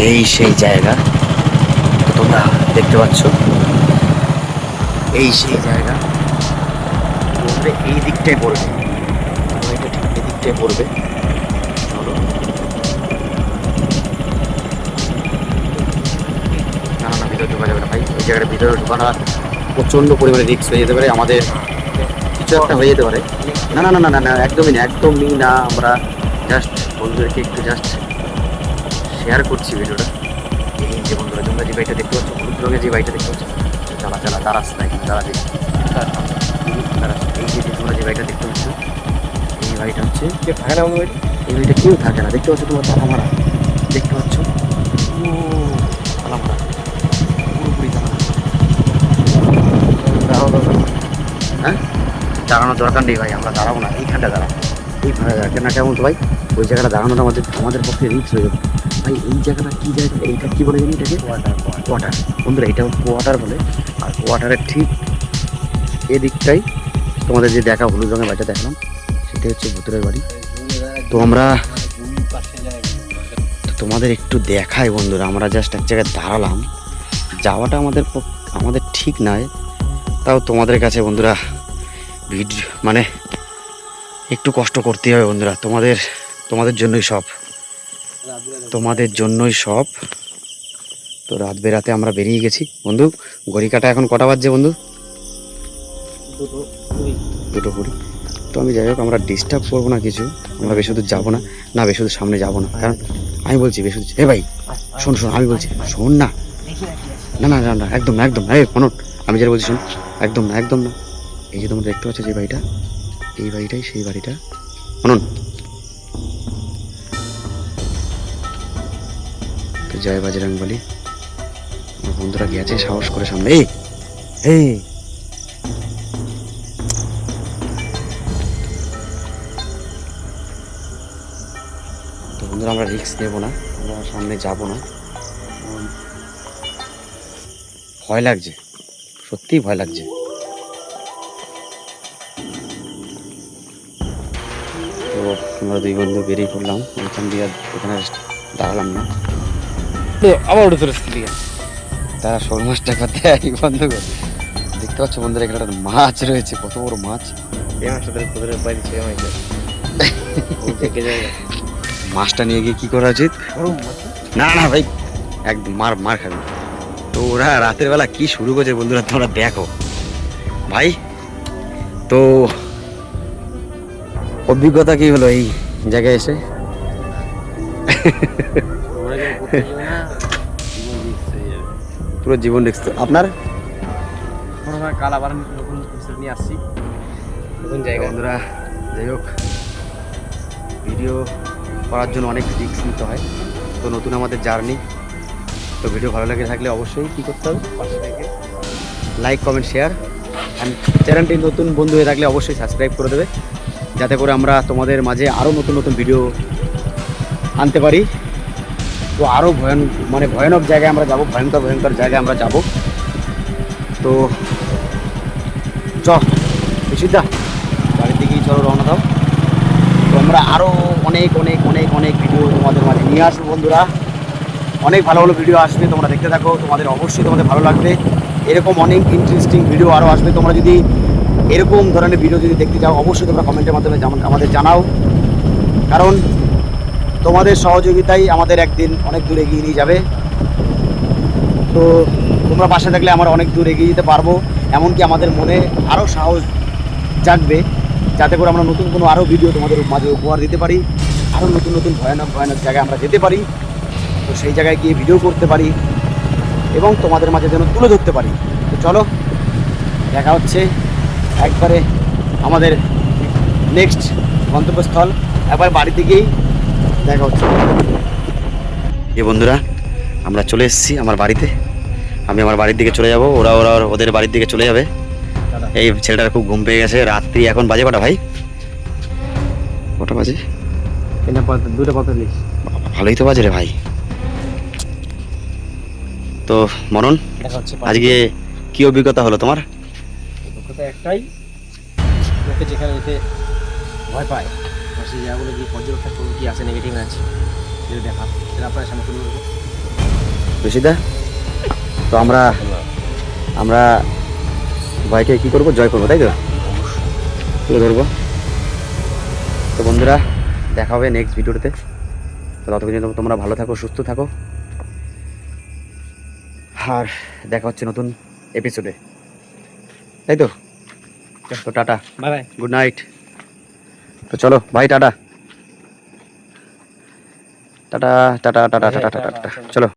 এই সেই জায়গা, তো তোমরা দেখতে পাচ্ছ এই সেই জায়গা। তোমরা এই দিকটায় পড়বে, তোমরা এটা ঠিক এই দিকটায় পড়বে। চলো, না না না, ভিতরে ঢোকা যাবে না ভাই, ওই জায়গাটা ভিতরে ঢোকানো প্রচণ্ড পরিমাণে রিস্ক হয়ে যেতে পারে, আমাদের কিছু একটা হয়ে যেতে পারে। না না না না না না, একদমই না, একদমই না। আমরা জাস্ট বন্ধুদেরকে একটু জাস্ট শেয়ার করছি ভিডিওটা। এই যে বন্ধুরা, তোমরা যে বাড়িটা দেখতে পাচ্ছ, হলুদ রঙের যে বাড়িটা দেখতে পাচ্ছ, চালা চালা দাঁড়াস না, একটু দাঁড়া দেখি, দাঁড়াস। এই যে তোমরা যে বাড়িটা দেখতে পাচ্ছ, এই বাড়িটা হচ্ছে থাকে না, এই বাড়িটা কেউ থাকে না, দেখতে পাচ্ছ তোমার তালা মারা, দেখতে পাচ্ছ তালা মারা, পুরোপুরি তালা মারা। হ্যাঁ, দাঁড়ানোর দরকার নেই ভাই, আমরা দাঁড়াবো না, এইখানটা দাঁড়াবো। এই কেনা কেমন তো ভাই, ওই জায়গাটা দাঁড়ানোটা আমাদের পক্ষে রিস্ক হয়ে যাবে ভাই। এই জায়গাটা কী জায়গা, এইটা কী বলে জানি, এটাকে কোয়ার্টার। বন্ধুরা, এটা কোয়ার্টার বলে। আর কোয়ার্টারের ঠিক এদিকটাই তোমাদের যে দেখা হলুদ রঙের বাড়িটা দেখলাম, সেটাই হচ্ছে ভূতের বাড়ি। তো আমরা তোমাদের একটু দেখাই বন্ধুরা, আমরা জাস্ট এক জায়গায় দাঁড়ালাম, যাওয়াটা আমাদের ঠিক নয়, তাও তোমাদের কাছে বন্ধুরা ভিডিও মানে একটু কষ্ট করতে হবে বন্ধুরা, তোমাদের জন্যই সব, তোমাদের জন্যই সব। তো রাত বেরাতে আমরা বেরিয়ে গেছি বন্ধু। ঘড়ি কাটা এখন কটা বাজছে বন্ধু? 2:20। তো আমি যাই হোক, আমরা ডিস্টার্ব করবো না কিছু, আমরা বেশি দূর যাবো না, না বেশি দূর সামনে যাবো না, কারণ আমি বলছি বেশি দূর, ভাই শোন, আমি বলছি শোন না, না না না না, একদম না, একদম না, মনোট, আমি যেটা বলছি শোন, একদম না, একদম না। এই যে তোমরা দেখতে পাচ্ছ যে বাড়িটা, এই বাড়িটাই সেই বাড়িটা, মনন। তো জয় বাজরং বলি, আমার বন্ধুরা গেছে সাহস করে সামনে। এই তো বন্ধুরা, আমরা রিস্ক নেবো না, আমরা সামনে যাবো না, ভয় লাগছে, সত্যিই ভয় লাগছে। তো আমরা দুই বন্ধু বেরিয়ে পড়লাম, ওইখান দিয়ে ওখানে দাঁড়ালাম না, আবার উঠে চলে এসেছি তারা শোল মাছটা করতে বন্ধ করে। দেখতে পাচ্ছ বন্ধুরা, এখানে একটা মাছ রয়েছে, কত বড় মাছ, মাছটা নিয়ে গিয়ে কি করা উচিত? না না ভাই, একদম মার খাবি। তো ওরা রাতের বেলা কি শুরু করেছে বন্ধুরা, তোমরা দেখো ভাই। তো অভিজ্ঞতা কি হলো এই জায়গায় এসে? পুরো জীবন রিস্ক। আপনার কাল আবার নতুন নিয়ে আসছি, নতুন জায়গা। বন্ধুরা যাই হোক, ভিডিও করার জন্য অনেক রিস্ক নিতে হয়, তো নতুন আমাদের জার্নি। তো ভিডিও ভালো লাগে থাকলে অবশ্যই কী করতে হবে, পাশে থেকে লাইক কমেন্ট শেয়ার, অ্যান্ড চ্যানেলটি নতুন বন্ধু হয়ে থাকলে অবশ্যই সাবস্ক্রাইব করে দেবে, যাতে করে আমরা তোমাদের মাঝে আরও নতুন নতুন ভিডিও আনতে পারি। তো আরও ভয়ানক জায়গায় আমরা যাব, ভয়ঙ্কর জায়গায় আমরা যাব। তো বিশুদ্ধা বাড়ির দিকেই চলো, রওনা দাও। তো আমরা আরও অনেক অনেক অনেক অনেক ভিডিও তোমাদের মাঝে নিয়ে আসবো বন্ধুরা, অনেক ভালো ভালো ভিডিও আসবে, তোমরা দেখতে থাকো, তোমাদের ভালো লাগবে। এরকম অনেক ইন্টারেস্টিং ভিডিও আরও আসবে। তোমরা যদি এরকম ধরনের ভিডিও যদি দেখতে চাও, অবশ্যই তোমরা কমেন্টের মাধ্যমে আমাদের জানাও, কারণ তোমাদের সহযোগিতাই আমাদের একদিন অনেক দূর এগিয়ে নিয়ে যাবে। তো তোমরা পাশে থাকলে আমরা অনেক দূর এগিয়ে যেতে পারবো, এমনকি আমাদের মনে আরও সাহস জাগবে, যাতে করে আমরা নতুন কোনো আরও ভিডিও তোমাদের মাঝে উপহার দিতে পারি, আরও নতুন নতুন ভয়ানক জায়গায় আমরা যেতে পারি। তো সেই জায়গায় গিয়ে ভিডিও করতে পারি এবং তোমাদের মাঝে যেন তুলে ধরতে পারি। তো চলো, দেখা হচ্ছে একবারে আমাদের নেক্সট গন্তব্যস্থল, একবার বাড়ি থেকেই দেখা হচ্ছে। এই বন্ধুরা, আমরা চলে এসেছি আমার বাড়িতে, আমি আমার বাড়ির দিকে চলে যাব, ওরা ওদের বাড়ির দিকে চলে যাবে। এই ছেলেটার খুব ঘুম পেয়ে গেছে, রাত্রি এখন বাজে কটা ভাই? কটা বাজে? 2:45। ভালোই তো বাজে রে ভাই। তো মনন, আজকে কি অভিজ্ঞতা হলো তোমার? অভিজ্ঞতা একটাই, লোকে যেখানে যেতে ভয় পায়, সেই জায়গাগুলো গিয়ে পর্যবেক্ষণ করবো কি আছে, নেগেটিভ আছে, সেটা দেখা, সেটা আপনার সামনে তুলে ধরবো। রশিদা, তো আমরা আমরা ভয়কে কী করবো, জয় করবো, তাই তো? তুলে ধরবো। তো বন্ধুরা, দেখা হবে নেক্সট ভিডিওতে। তো ততক্ষণ তোমরা ভালো থাকো, সুস্থ থাকো, আর দেখা হচ্ছে নতুন এপিসোডে, তাই তো? তো tata, bye bye. Good night. তো চলো ভাই, tata tata tata tata tata tata, চলো।